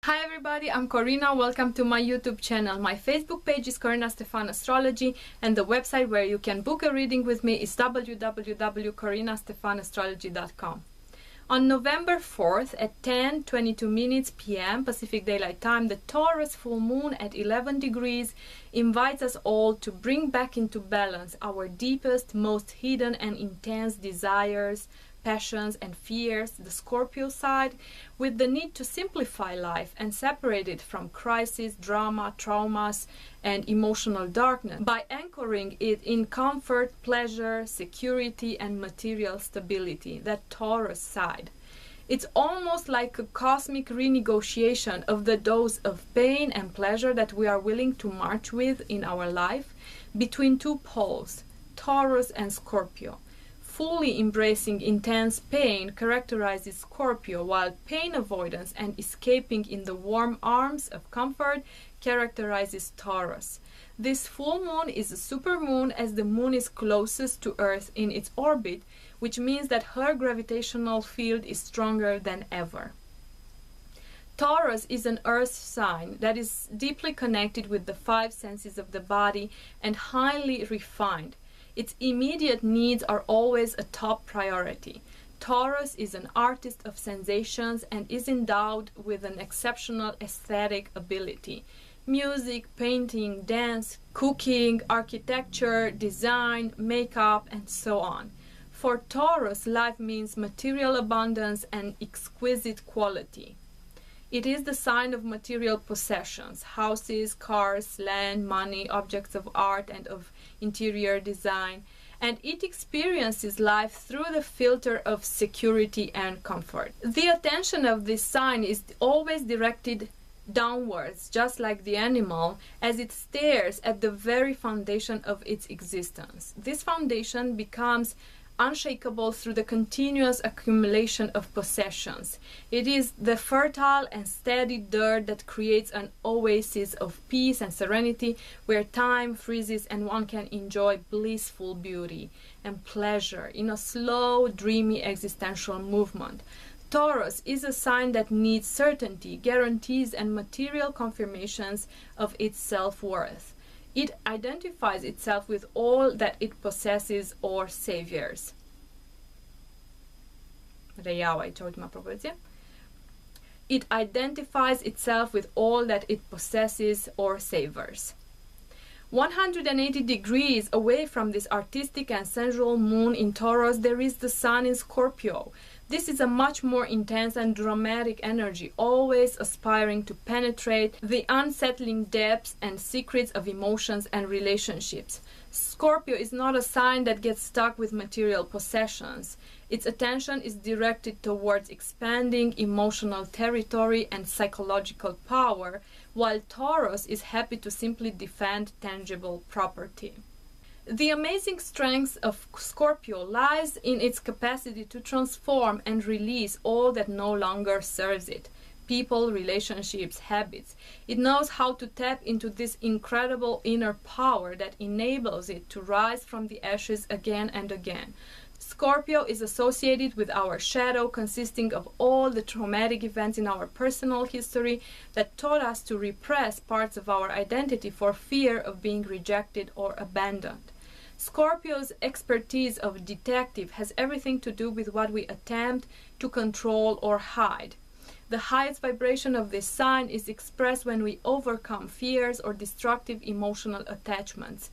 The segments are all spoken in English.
Hi everybody, I'm Corina. Welcome to my YouTube channel. My Facebook page is Corina Stefan Astrology, and the website where you can book a reading with me is www.corinastefanastrology.com. On November 4th at 10:22 p.m. Pacific Daylight Time, the Taurus full moon at 11 degrees invites us all to bring back into balance our deepest, most hidden and intense desires, passions and fears, the Scorpio side, with the need to simplify life and separate it from crisis, drama, traumas, and emotional darkness by anchoring it in comfort, pleasure, security, and material stability, that Taurus side. It's almost like a cosmic renegotiation of the dose of pain and pleasure that we are willing to march with in our life between two poles, Taurus and Scorpio. Fully embracing intense pain characterizes Scorpio, while pain avoidance and escaping in the warm arms of comfort characterizes Taurus. This full moon is a supermoon as the moon is closest to Earth in its orbit, which means that her gravitational field is stronger than ever. Taurus is an earth sign that is deeply connected with the five senses of the body and highly refined. Its immediate needs are always a top priority. Taurus is an artist of sensations and is endowed with an exceptional aesthetic ability. Music, painting, dance, cooking, architecture, design, makeup, and so on. For Taurus, life means material abundance and exquisite quality. It is the sign of material possessions, houses, cars, land, money, objects of art and of interior design, and it experiences life through the filter of security and comfort. The attention of this sign is always directed downwards, just like the animal, as it stares at the very foundation of its existence. This foundation becomes unshakable through the continuous accumulation of possessions. It is the fertile and steady dirt that creates an oasis of peace and serenity where time freezes and one can enjoy blissful beauty and pleasure in a slow, dreamy existential movement. Taurus is a sign that needs certainty, guarantees, and material confirmations of its self-worth. It identifies itself with all that it possesses or saviors. Reiau aici ultima propoziție. It identifies itself with all that it possesses or savors. 180 degrees away from this artistic and sensual moon in Taurus, there is the sun in Scorpio. This is a much more intense and dramatic energy, always aspiring to penetrate the unsettling depths and secrets of emotions and relationships. Scorpio is not a sign that gets stuck with material possessions. Its attention is directed towards expanding emotional territory and psychological power, while Taurus is happy to simply defend tangible property. The amazing strength of Scorpio lies in its capacity to transform and release all that no longer serves it. People, relationships, habits. It knows how to tap into this incredible inner power that enables it to rise from the ashes again and again. Scorpio is associated with our shadow, consisting of all the traumatic events in our personal history that taught us to repress parts of our identity for fear of being rejected or abandoned. Scorpio's expertise of detective has everything to do with what we attempt to control or hide. The highest vibration of this sign is expressed when we overcome fears or destructive emotional attachments.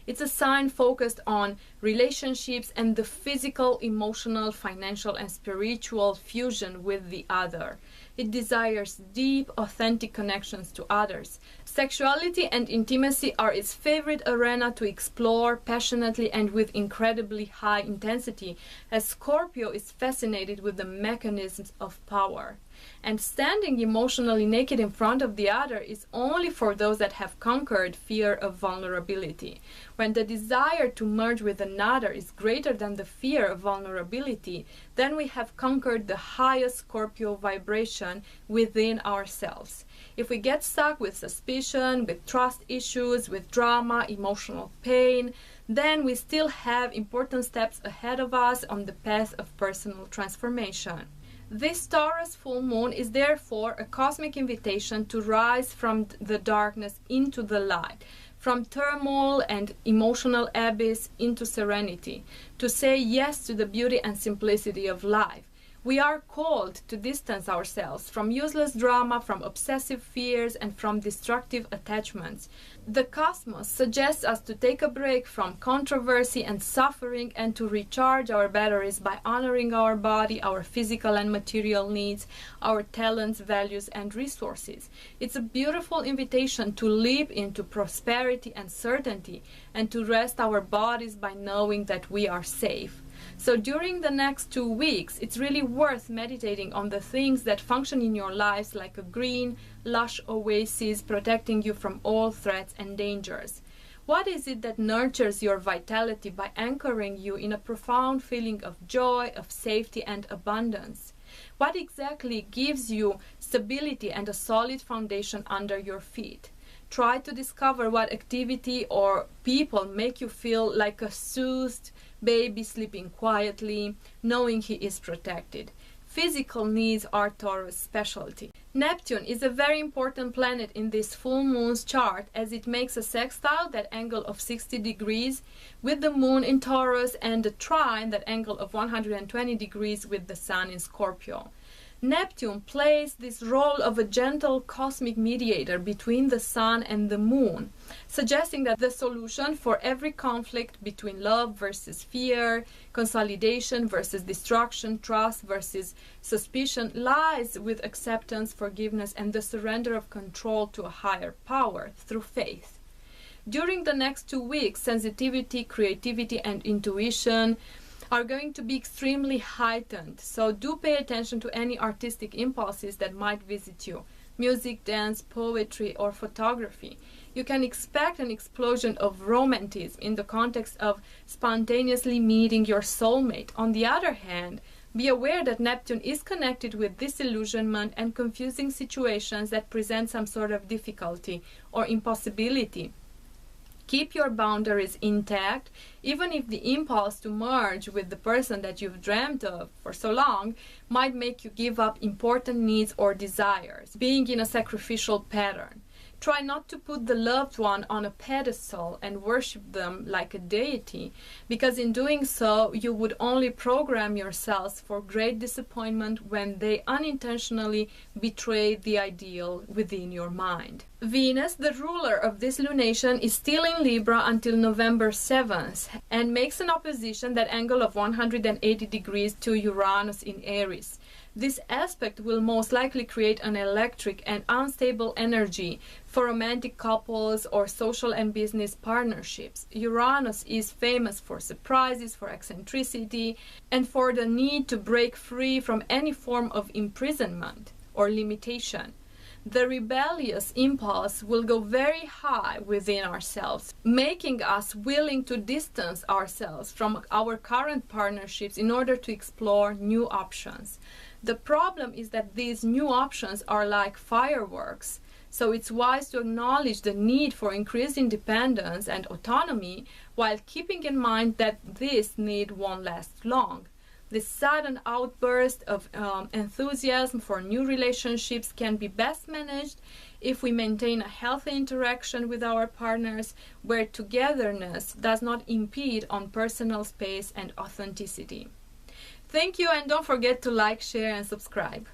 It's a sign focused on relationships and the physical, emotional, financial, and spiritual fusion with the other. It desires deep, authentic connections to others. Sexuality and intimacy are its favorite arena to explore passionately and with incredibly high intensity, as Scorpio is fascinated with the mechanisms of power. And standing emotionally naked in front of the other is only for those that have conquered fear of vulnerability. When the desire to merge with another is greater than the fear of vulnerability, then we have conquered the highest Scorpio vibration within ourselves. If we get stuck with suspicion, with trust issues, with drama, emotional pain, then we still have important steps ahead of us on the path of personal transformation. This Taurus full moon is therefore a cosmic invitation to rise from the darkness into the light, from turmoil and emotional abyss into serenity, to say yes to the beauty and simplicity of life. We are called to distance ourselves from useless drama, from obsessive fears, and from destructive attachments. The cosmos suggests us to take a break from controversy and suffering and to recharge our batteries by honoring our body, our physical and material needs, our talents, values, and resources. It's a beautiful invitation to leap into prosperity and certainty and to rest our bodies by knowing that we are safe. So during the next 2 weeks, it's really worth meditating on the things that function in your lives like a green, lush oasis protecting you from all threats and dangers. What is it that nurtures your vitality by anchoring you in a profound feeling of joy, of safety, and abundance? What exactly gives you stability and a solid foundation under your feet? Try to discover what activity or people make you feel like a soothed baby sleeping quietly, knowing he is protected. Physical needs are Taurus' specialty. Neptune is a very important planet in this full moon's chart as it makes a sextile, that angle of 60 degrees, with the moon in Taurus, and a trine, that angle of 120 degrees with the sun in Scorpio. Neptune plays this role of a gentle cosmic mediator between the sun and the moon, suggesting that the solution for every conflict between love versus fear, consolidation versus destruction, trust versus suspicion lies with acceptance, forgiveness, and the surrender of control to a higher power through faith. During the next 2 weeks, sensitivity, creativity, and intuition are going to be extremely heightened, so do pay attention to any artistic impulses that might visit you. Music, dance, poetry, or photography. You can expect an explosion of romanticism in the context of spontaneously meeting your soulmate. On the other hand, be aware that Neptune is connected with disillusionment and confusing situations that present some sort of difficulty or impossibility. Keep your boundaries intact, even if the impulse to merge with the person that you've dreamt of for so long might make you give up important needs or desires, being in a sacrificial pattern. Try not to put the loved one on a pedestal and worship them like a deity, because in doing so, you would only program yourselves for great disappointment when they unintentionally betray the ideal within your mind. Venus, the ruler of this lunation, is still in Libra until November 7th and makes an opposition, that angle of 180 degrees, to Uranus in Aries. This aspect will most likely create an electric and unstable energy for romantic couples or social and business partnerships. Uranus is famous for surprises, for eccentricity, and for the need to break free from any form of imprisonment or limitation. The rebellious impulse will go very high within ourselves, making us willing to distance ourselves from our current partnerships in order to explore new options. The problem is that these new options are like fireworks, so it's wise to acknowledge the need for increased independence and autonomy while keeping in mind that this need won't last long. This sudden outburst of enthusiasm for new relationships can be best managed if we maintain a healthy interaction with our partners where togetherness does not impede on personal space and authenticity. Thank you, and don't forget to like, share, and subscribe.